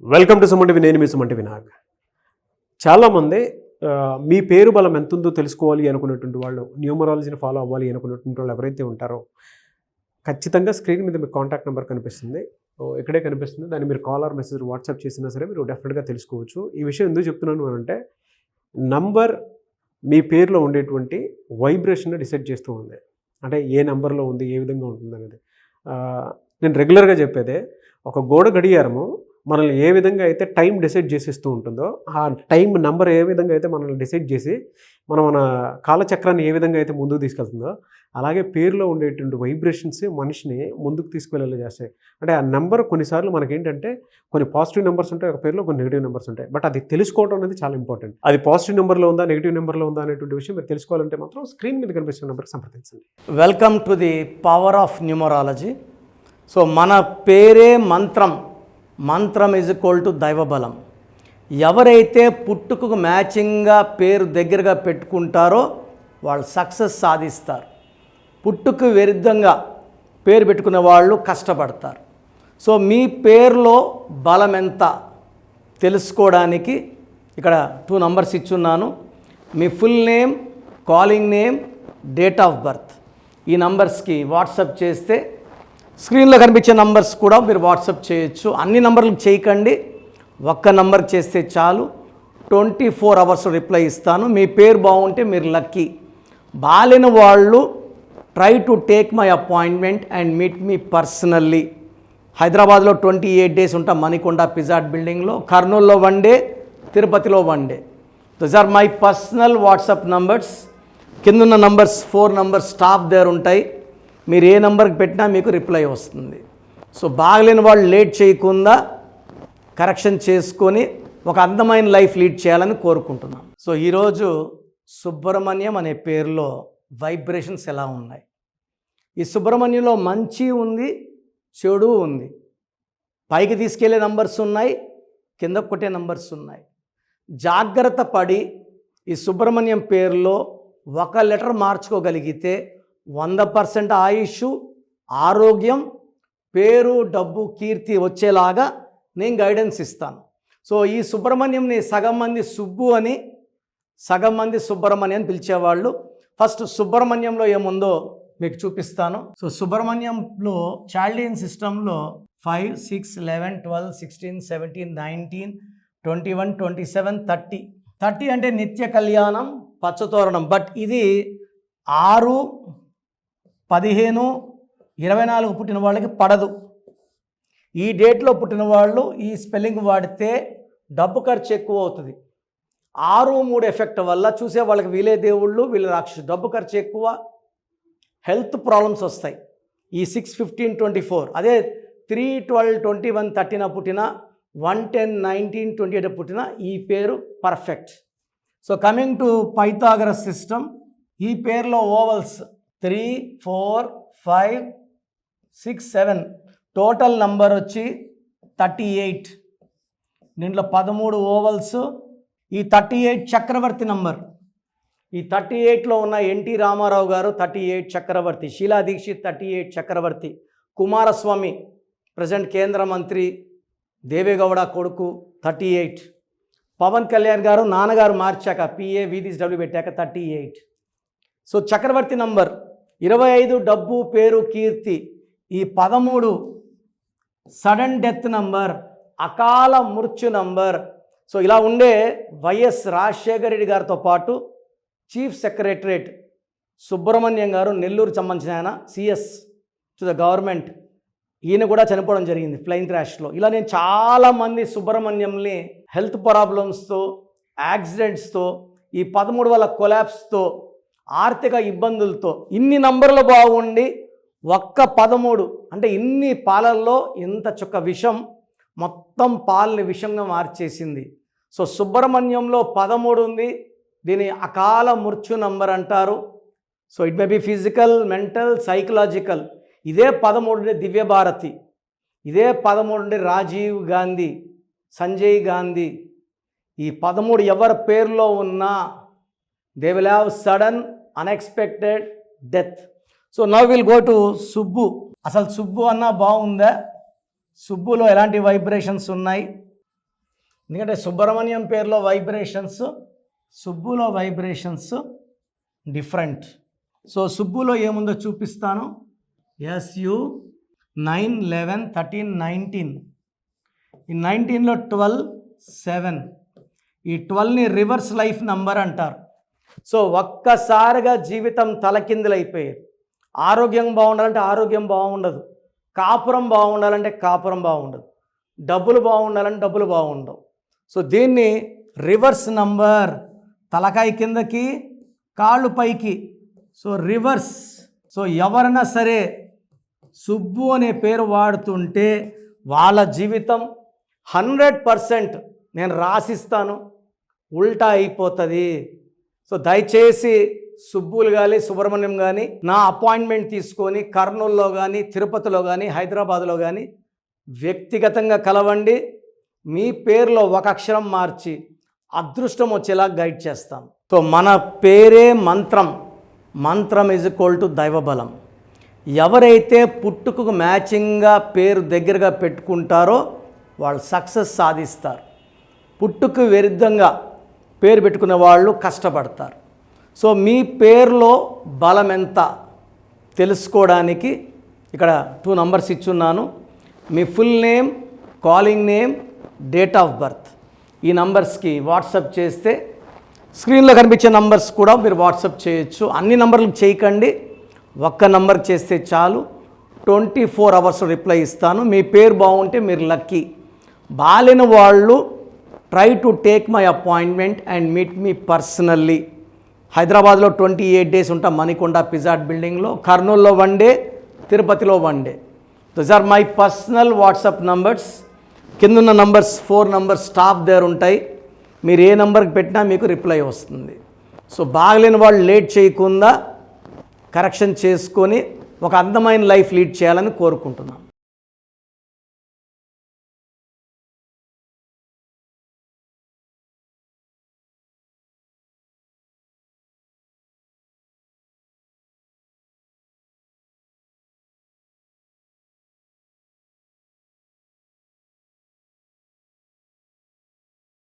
Welcome to Suman TV. నేను మీ Suman TV Nag. చాలామంది మీ పేరు బలం ఎంతుందో తెలుసుకోవాలి అనుకున్నటువంటి వాళ్ళు, న్యూమరాలజీని ఫాలో అవ్వాలి అనుకున్నటువంటి వాళ్ళు ఎవరైతే ఉంటారో ఖచ్చితంగా స్క్రీన్ మీద మీకు కాంటాక్ట్ నెంబర్ కనిపిస్తుంది. ఇక్కడే కనిపిస్తుంది. దాన్ని మీరు కాల్ ఆర్ మెసేజ్ వాట్సాప్ చేసినా సరే మీరు డెఫినెట్గా తెలుసుకోవచ్చు. ఈ విషయం ఎందుకు చెప్తున్నాను అంటే నంబర్ మీ పేరులో ఉండేటువంటి వైబ్రేషన్ డిసైడ్ చేస్తూ ఉంది. అంటే ఏ నెంబర్లో ఉంది, ఏ విధంగా ఉంటుంది అనేది. నేను రెగ్యులర్గా చెప్పేదే, ఒక గోడ గడియారము మనల్ని ఏ విధంగా అయితే టైం డిసైడ్ చేసేస్తూ ఉంటుందో, ఆ టైం నెంబర్ ఏ విధంగా అయితే మనల్ని డిసైడ్ చేసి మన కాలచక్రాన్ని ఏ విధంగా అయితే ముందుకు తీసుకెళ్తుందో, అలాగే పేరులో ఉండేటువంటి వైబ్రేషన్స్ మనిషిని ముందుకు తీసుకువెళ్ళేలా చేస్తాయి. అంటే ఆ నెంబర్ కొన్నిసార్లు మనకేంటంటే కొన్ని పాజిటివ్ నెంబర్స్ ఉంటాయి, ఒక పేరులో కొన్ని నెగిటివ్ నెంబర్స్ ఉంటాయి. బట్ అది తెలుసుకోవడం అనేది చాలా ఇంపార్టెంట్. అది పాజిటివ్ నెంబర్లో ఉందా, నెగిటివ్ నెంబర్లో ఉందా అనేటువంటి విషయం మీరు తెలుసుకోవాలంటే మాత్రం స్క్రీన్ మీద కనిపిస్తున్న నెంబర్కి సంప్రదించండి. Welcome to the power of numerology. So మన పేరే మంత్రం, మంత్రం ఈజ్ ఈక్వల్ టు దైవబలం. ఎవరైతే పుట్టుకకు మ్యాచింగ్గా పేరు దగ్గరగా పెట్టుకుంటారో వాళ్ళు సక్సెస్ సాధిస్తారు. పుట్టుకు విరుద్ధంగా పేరు పెట్టుకునే వాళ్ళు కష్టపడతారు. సో మీ పేరులో బలం ఎంత తెలుసుకోవడానికి ఇక్కడ 2 నంబర్స్ ఇచ్చున్నాను. మీ full name, calling name, date of birth. ఈ నంబర్స్కి వాట్సాప్ చేస్తే స్క్రీన్లో కనిపించే నంబర్స్ కూడా మీరు వాట్సాప్ చేయొచ్చు. అన్ని నంబర్లకు చేయకండి, ఒక్క నంబర్ చేస్తే చాలు. 24 అవర్స్ రిప్లై ఇస్తాను. మీ పేరు బాగుంటే మీరు లక్కీ. బాలేని వాళ్ళు try to take my appointment and meet me personally. హైదరాబాద్లో 28 డేస్ ఉంటాం, మణికొండ పిజాట్ బిల్డింగ్లో. కర్నూలులో 1 డే, తిరుపతిలో 1 day. Those are my personal WhatsApp numbers. కిందున్న నంబర్స్ 4 నంబర్స్ స్టాఫ్ దగ్గర ఉంటాయి. మీరు ఏ నెంబర్కి పెట్టినా మీకు రిప్లై వస్తుంది. సో బాగలేని వాళ్ళు లేట్ చేయకుండా కరెక్షన్ చేసుకొని ఒక అందమైన లైఫ్ లీడ్ చేయాలని కోరుకుంటున్నాను. సో ఈరోజు సుబ్రహ్మణ్యం అనే పేరులో వైబ్రేషన్స్ ఎలా ఉన్నాయి. ఈ సుబ్రహ్మణ్యంలో మంచి ఉంది, చెడు ఉంది. పైకి తీసుకెళ్లే నంబర్స్ ఉన్నాయి, కింద కొట్టే నంబర్స్ ఉన్నాయి. జాగ్రత్త పడి ఈ సుబ్రహ్మణ్యం పేరులో ఒక లెటర్ మార్చుకోగలిగితే 100% ఆయుష్, ఆరోగ్యం, పేరు, డబ్బు, కీర్తి వచ్చేలాగా నేను గైడెన్స్ ఇస్తాను. సో ఈ సుబ్రహ్మణ్యంని సగం మంది సుబ్బు అని, సగం మంది సుబ్రహ్మణ్యం అని పిలిచేవాళ్ళు. ఫస్ట్ సుబ్రహ్మణ్యంలో ఏముందో మీకు చూపిస్తాను. సో సుబ్రహ్మణ్యంలో చాల్డియన్ సిస్టంలో 5, 6, 11, 12, 16, 17, 19, 21, 27, 30. 30 అంటే నిత్య కళ్యాణం, పచ్చతోరణం. బట్ ఇది 6, 15, 24 పుట్టిన వాళ్ళకి పడదు. ఈ డేట్లో పుట్టిన వాళ్ళు ఈ స్పెల్లింగ్ వాడితే డబ్బు ఖర్చు ఎక్కువ అవుతుంది. 6, 3 ఎఫెక్ట్ వల్ల చూసే వాళ్ళకి వీలే దేవుళ్ళు, వీళ్ళ రాక్షసు. డబ్బు ఖర్చు ఎక్కువ, హెల్త్ ప్రాబ్లమ్స్ వస్తాయి. ఈ 6, 15, 24. అదే 3, 12, 21, 13 పుట్టిన, 1, 10, 19, 28 పుట్టిన ఈ పేరు perfect. So coming to Pythagoras system, ఈ పేరులో ఓవల్స్ 3, 4, 5, 6, 7. టోటల్ నంబర్ వచ్చి 38. దీంట్లో 13 ఓవల్స్. ఈ 38 చక్రవర్తి నంబర్. ఈ 38లో ఉన్న ఎన్టీ రామారావు గారు 38 చక్రవర్తి, షీలా దీక్షిత్ 38 చక్రవర్తి, కుమారస్వామి ప్రజెంట్ కేంద్ర మంత్రి, దేవేగౌడ కొడుకు 38, పవన్ కళ్యాణ్ గారు నాన్నగారు మార్చాక PA VDW పెట్టాక 38. సో చక్రవర్తి నంబర్ 25 డబ్బు, పేరు, కీర్తి. ఈ 13 సడన్ డెత్ నంబర్, అకాల మృత్యు నంబర్. సో ఇలా ఉండే వైఎస్ రాజశేఖర రెడ్డి గారితో పాటు చీఫ్ సెక్రటరేట్ సుబ్రహ్మణ్యం గారు, నెల్లూరు సంబంధించిన ఆయన, CS టు ద గవర్నమెంట్, ఈయన కూడా చనిపోవడం జరిగింది ప్లెయిన్ క్రాష్లో. ఇలా నేను చాలామంది సుబ్రహ్మణ్యంని హెల్త్ ప్రాబ్లమ్స్తో, యాక్సిడెంట్స్తో, ఈ 13 వల్ల కొలాప్స్తో, ఆర్థిక ఇబ్బందులతో, ఇన్ని నంబర్లు బాగుండి ఒక్క 13 అంటే ఇన్ని పాలల్లో ఇంత చుక్క విషం మొత్తం పాలని విషంగా మార్చేసింది. సో సుబ్రహ్మణ్యంలో 13 ఉంది. దీని అకాల మృత్యు నంబర్ అంటారు. So it may be physical, mental, psychological. ఇదే 13 దివ్యభారతి, ఇదే 13 రాజీవ్ గాంధీ, సంజయ్ గాంధీ. ఈ 13 ఎవరి పేరులో ఉన్నా they will have sudden unexpected death. So now will go to Subbu. అసలు సుబ్బు అన్నా బాగుందా? సుబ్బులో ఎలాంటి వైబ్రేషన్స్ ఉన్నాయి? ఎందుకంటే సుబ్రహ్మణ్యం పేరులో వైబ్రేషన్స్, సుబ్బులో వైబ్రేషన్స్ డిఫరెంట్. సో సుబ్బులో ఏముందో చూపిస్తాను. SU 9, 11, 13, 19. ఈ 19లో 12, 7. ఈ 12ని రివర్స్ లైఫ్ నంబర్ అంటారు. సో ఒక్కసారిగా జీవితం తలకిందులైపోయేది. ఆరోగ్యం బాగుండాలంటే ఆరోగ్యం బాగుండదు, కాపురం బాగుండాలంటే కాపురం బాగుండదు, డబ్బులు బాగుండాలంటే డబ్బులు బాగుండవు. సో దీన్ని రివర్స్ నంబర్, తలకాయ కిందకి కాళ్ళు పైకి, సో రివర్స్. సో ఎవరైనా సరే సుబ్బు అనే పేరు వాడుతుంటే వాళ్ళ జీవితం 100% నేను రాసిస్తాను ఉల్టా అయిపోతుంది. సో దయచేసి సుబ్బులు కానీ సుబ్రహ్మణ్యం కానీ నా అపాయింట్మెంట్ తీసుకొని కర్నూలులో కానీ తిరుపతిలో కానీ హైదరాబాద్లో కానీ వ్యక్తిగతంగా కలవండి. మీ పేరులో ఒక అక్షరం మార్చి అదృష్టం వచ్చేలా గైడ్ చేస్తాం. సో మన పేరే మంత్రం, మంత్రం = దైవబలం. ఎవరైతే పుట్టుకకు మ్యాచింగ్గా పేరు దగ్గరగా పెట్టుకుంటారో వాళ్ళు సక్సెస్ సాధిస్తారు. పుట్టుకు విరుద్ధంగా పేరు పెట్టుకునే వాళ్ళు కష్టపడతారు. సో మీ పేరులో బలం ఎంత తెలుసుకోవడానికి ఇక్కడ 2 నంబర్స్ ఇచ్చున్నాను. మీ full name, calling name, date of birth ఈ నంబర్స్కి వాట్సాప్ చేస్తే స్క్రీన్లో కనిపించే నంబర్స్ కూడా మీరు వాట్సాప్ చేయొచ్చు. అన్ని నంబర్లకు చేయకండి, ఒక్క నంబర్కి చేస్తే చాలు. 24 అవర్స్ రిప్లై ఇస్తాను. మీ పేరు బాగుంటే మీరు లక్కీ. బాలేని వాళ్ళు try to take my appointment and meet me personally. హైదరాబాద్లో 28 days ఉంటాం మణికొండ పిజ్జాట్ బిల్డింగ్లో, కర్నూలులో 1 day, తిరుపతిలో 1 day. Those are my personal WhatsApp numbers. కిందున్న నంబర్స్ 4 నంబర్స్ స్టాఫ్ దగ్గర ఉంటాయి. మీరు ఏ నంబర్కి పెట్టినా మీకు రిప్లై వస్తుంది. సో బాగలేని వాళ్ళు లేట్ చేయకుండా కరెక్షన్ చేసుకొని ఒక అందమైన లైఫ్ లీడ్ చేయాలని కోరుకుంటున్నాను.